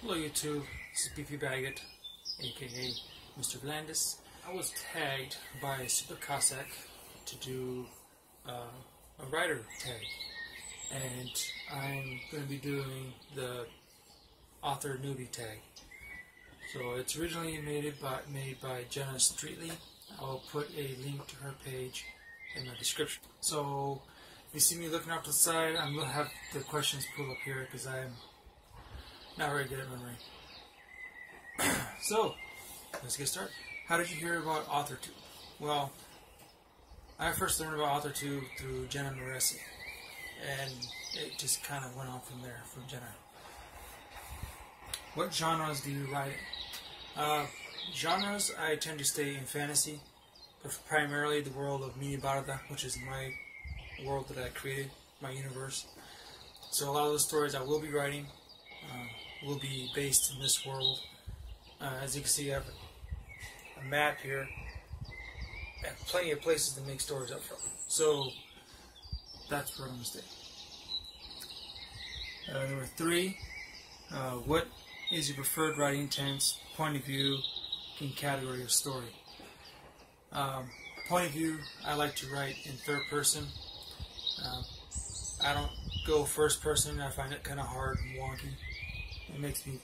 Hello YouTube, this is Beefy Baggett, aka Mr. Blandis. I was tagged by Super Cossack to do a writer tag, and I'm going to be doing the author newbie tag. So it's originally made by Jenna Streetley. I'll put a link to her page in the description. So if you see me looking off to the side, I'm going to have the questions pulled up here because I'm not very good at memory. So, let's get started. How did you hear about AuthorTube? Well, I first learned about AuthorTube through Jenna Maresi, and it just kind of went on from there, from Jenna. What genres do you write in? Genres, I tend to stay in fantasy, but primarily the world of Mini Barda, which is my world that I created, my universe. So a lot of the stories I will be writing will be based in this world. As you can see, I have a map here. I have plenty of places to make stories up from. So that's where I'm going to stay. Number 3, what is your preferred writing tense, point of view, and category of story? Point of view, I like to write in third person. I don't go first person. I find it kind of hard and wonky. It makes me,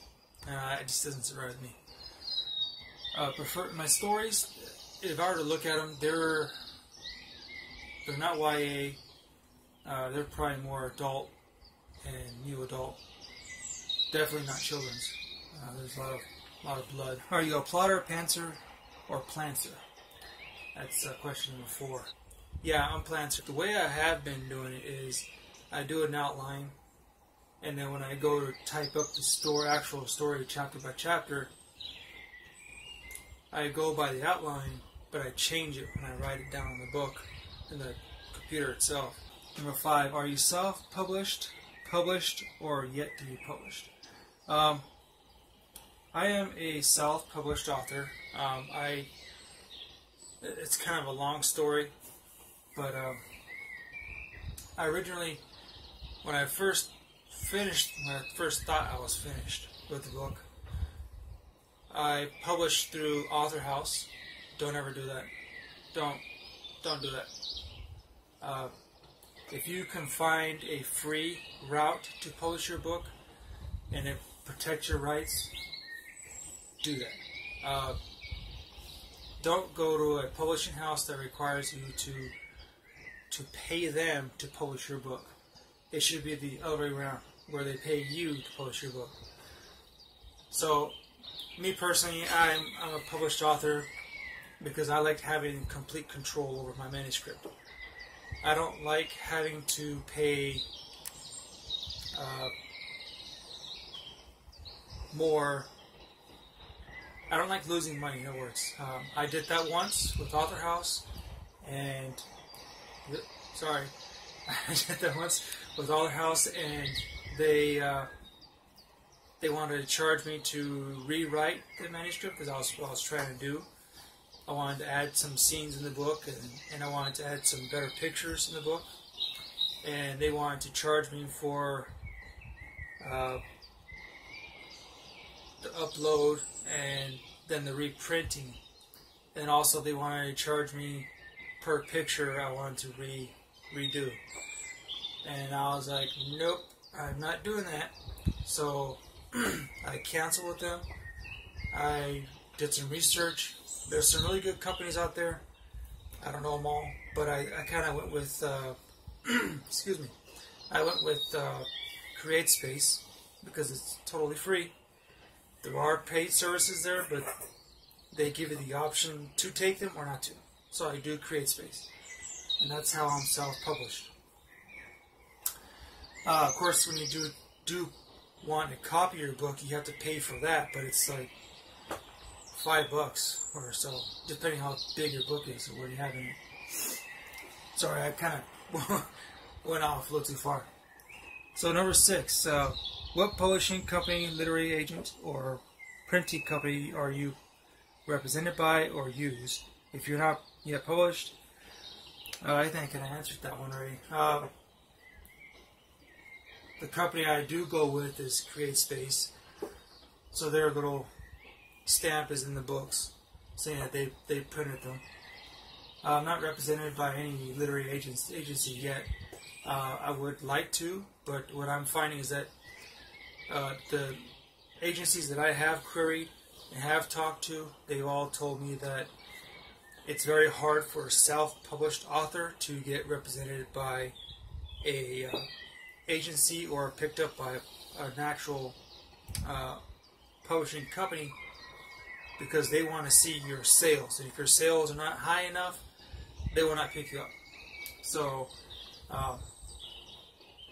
it just doesn't sit right with me. Prefer my stories, if I were to look at them, they're not YA. They're probably more adult and new adult. Definitely not children's. There's a lot of blood. Are you a plotter, pantser, or planter? That's question number 4. Yeah, I'm planter. The way I have been doing it is I do an outline, and then when I go to type up the actual story chapter by chapter, I go by the outline, but I change it when I write it down in the book, in the computer itself. Number 5, are you self-published, published, or yet to be published? I am a self-published author. It's kind of a long story, but I originally, when I first thought I was finished with the book, I published through Author House. Don't ever do that. Don't do that. If you can find a free route to publish your book and it protects your rights, do that. Don't go to a publishing house that requires you to pay them to publish your book. It should be the other way around, where they pay you to publish your book. So, me personally, I'm a published author because I like having complete control over my manuscript. I don't like having to pay more. I don't like losing money, in other words. I did that once with Author House, and I did that once with Author House, and they wanted to charge me to rewrite the manuscript because that's what I was trying to do. I wanted to add some scenes in the book, and I wanted to add some better pictures in the book, and they wanted to charge me for the upload and then the reprinting, and also they wanted to charge me per picture I wanted to redo, and I was like, nope, I'm not doing that. So I canceled with them. I did some research. There's some really good companies out there. I don't know them all, but I kind of went with excuse me. I went with CreateSpace because it's totally free. There are paid services there, but they give you the option to take them or not to. So I do CreateSpace, and that's how I'm self-published. Of course, when you do want to copy your book, you have to pay for that, but it's like $5 or so, depending how big your book is or what you have in it. Sorry, I kind of went off a little too far. So number 6, what publishing company, literary agent, or printing company are you represented by or use? If you're not yet published, I think I answered that one already. The company I do go with is CreateSpace. so their little stamp is in the books saying that they printed them. I'm not represented by any literary agency yet. I would like to, but what I'm finding is that the agencies that I have queried and have talked to, they've all told me that it's very hard for a self-published author to get represented by a agency or picked up by an actual publishing company, because they want to see your sales, and if your sales are not high enough, they will not pick you up. So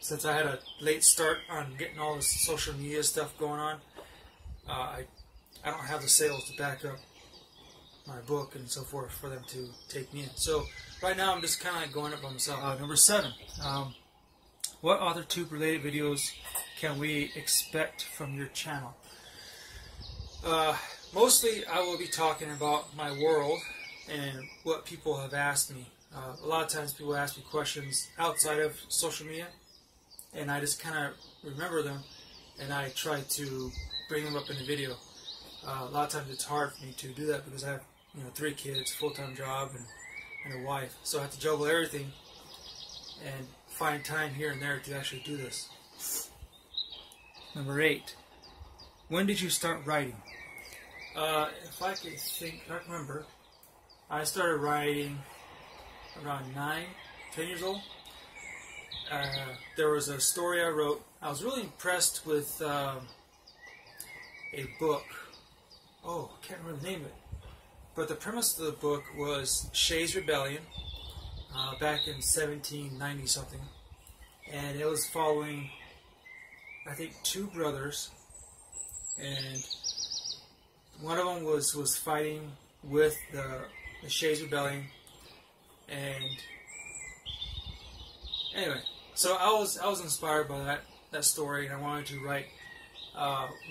since I had a late start on getting all this social media stuff going on, I don't have the sales to back up my book and so forth for them to take me in. So right now I'm just kind of going up on myself. Number 7, what AuthorTube related videos can we expect from your channel? Mostly I will be talking about my world and what people have asked me. A lot of times people ask me questions outside of social media, and I just kind of remember them and I try to bring them up in the video. A lot of times it's hard for me to do that because I have 3 kids, full-time job, and a wife. So I have to juggle everything and find time here and there to actually do this. Number 8, when did you start writing? If I could think, I remember, I started writing around 10 years old. There was a story I wrote. I was really impressed with a book. Oh, I can't remember the name of it. But the premise of the book was Shays' Rebellion back in 1790 something, and it was following, I think, 2 brothers, and one of them was fighting with the Shays' Rebellion, and anyway, so I was inspired by that story, and I wanted to write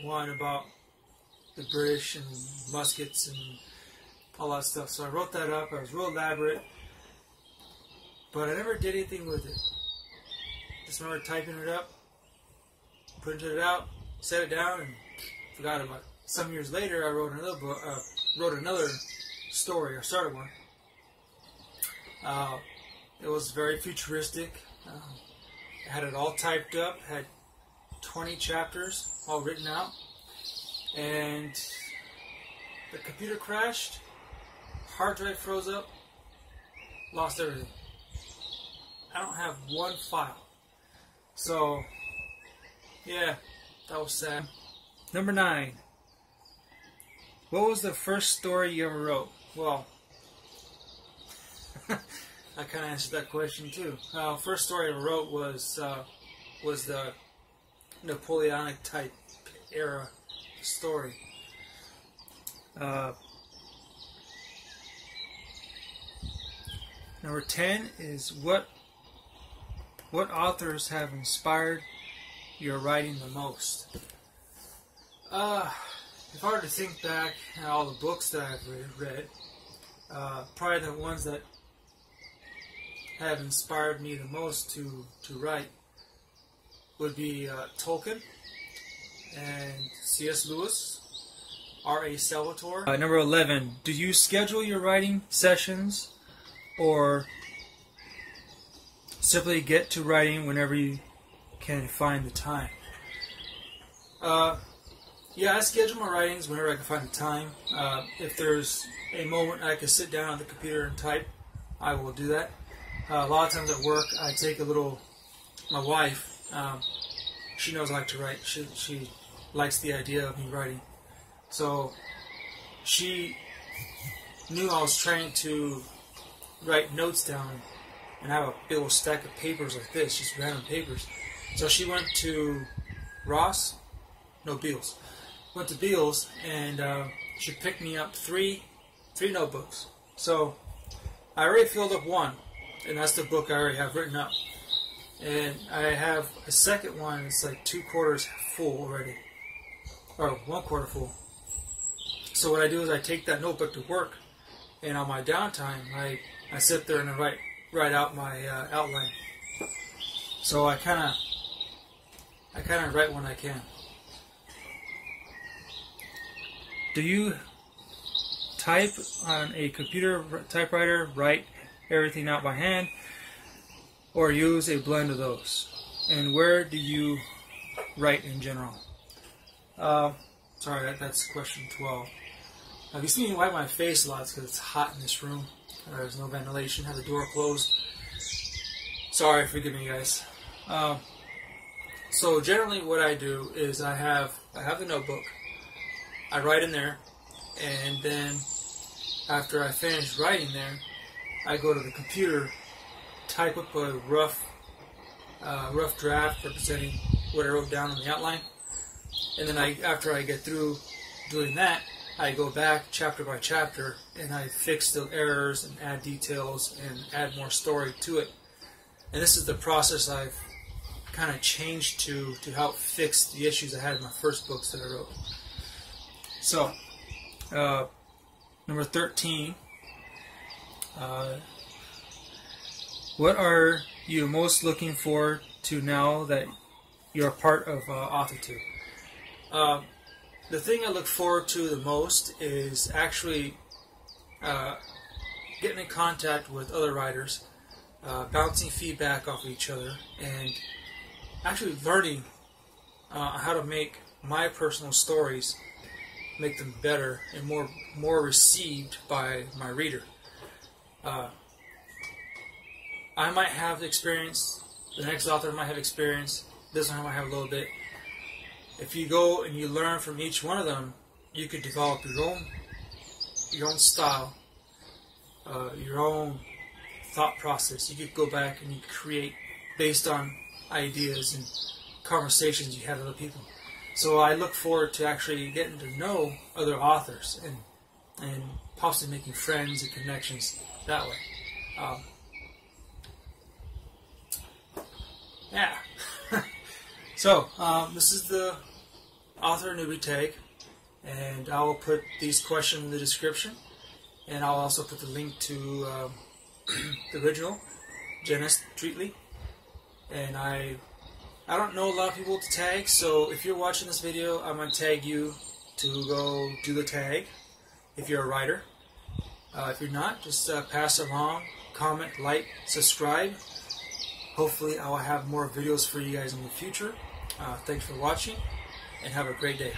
one about the British and muskets and all that stuff. So I wrote that up. I was real elaborate, but I never did anything with it. Just remember typing it up, printed it out, set it down, and forgot about it. Some years later, I wrote another book. Wrote another story. I started one. It was very futuristic. I had it all typed up. Had 20 chapters all written out, and the computer crashed. Hard drive froze up. Lost everything. I don't have one file. So, yeah, that was sad. Number 9. What was the first story you ever wrote? Well, I kind of answered that question too. First story I ever wrote was the Napoleonic type era story. Number 10 is what authors have inspired your writing the most? If I were to think back at all the books that I've read, probably the ones that have inspired me the most to write would be Tolkien and C.S. Lewis, R.A. Salvatore. Number 11, do you schedule your writing sessions or simply get to writing whenever you can find the time? Yeah, I schedule my writings whenever I can find the time. If there's a moment I can sit down on the computer and type, I will do that. A lot of times at work, I take a little. My wife, she knows I like to write. She likes the idea of me writing. So she knew I was trying to write notes down and have a big old stack of papers like this, just random papers. So she went to Beals. Went to Beals, and she picked me up three notebooks. So I already filled up one, and that's the book I already have written up. And I have a second one, it's like 2/4 full already, or 1/4 full. So what I do is I take that notebook to work, and on my downtime, I sit there and I write out my outline. So I kind of write when I can. Do you type on a computer typewriter, write everything out by hand, or use a blend of those? And where do you write in general? Sorry, that's question 12. If you see me wipe my face a lot, it's because it's hot in this room. There's no ventilation, have the door closed. Sorry, forgive me, guys. So generally what I do is I have the notebook. I write in there, and then after I finish writing there, I go to the computer, type up a rough draft representing what I wrote down in the outline, and then after I get through doing that, I go back chapter by chapter and I fix the errors and add details and add more story to it. And this is the process I've kind of changed to help fix the issues I had in my first books that I wrote. So, number 13. What are you most looking forward to now that you're a part of AuthorTube? The thing I look forward to the most is actually getting in contact with other writers, bouncing feedback off of each other, and actually learning how to make my personal stories, make them better and more received by my reader. I might have experience, the next author might have experience, this one might have a little bit. If you go and you learn from each one of them, you could develop your own style, your own thought process. You could go back and you create based on ideas and conversations you had with other people. So I look forward to actually getting to know other authors and possibly making friends and connections that way. Yeah. So this is the author newbie tag, and I will put these questions in the description, and I'll also put the link to the original, Janice Treatley. And I don't know a lot of people to tag, so if you're watching this video, I'm going to tag you to go do the tag if you're a writer. If you're not, just pass along, comment, like, subscribe. Hopefully I will have more videos for you guys in the future. Thanks for watching, and have a great day.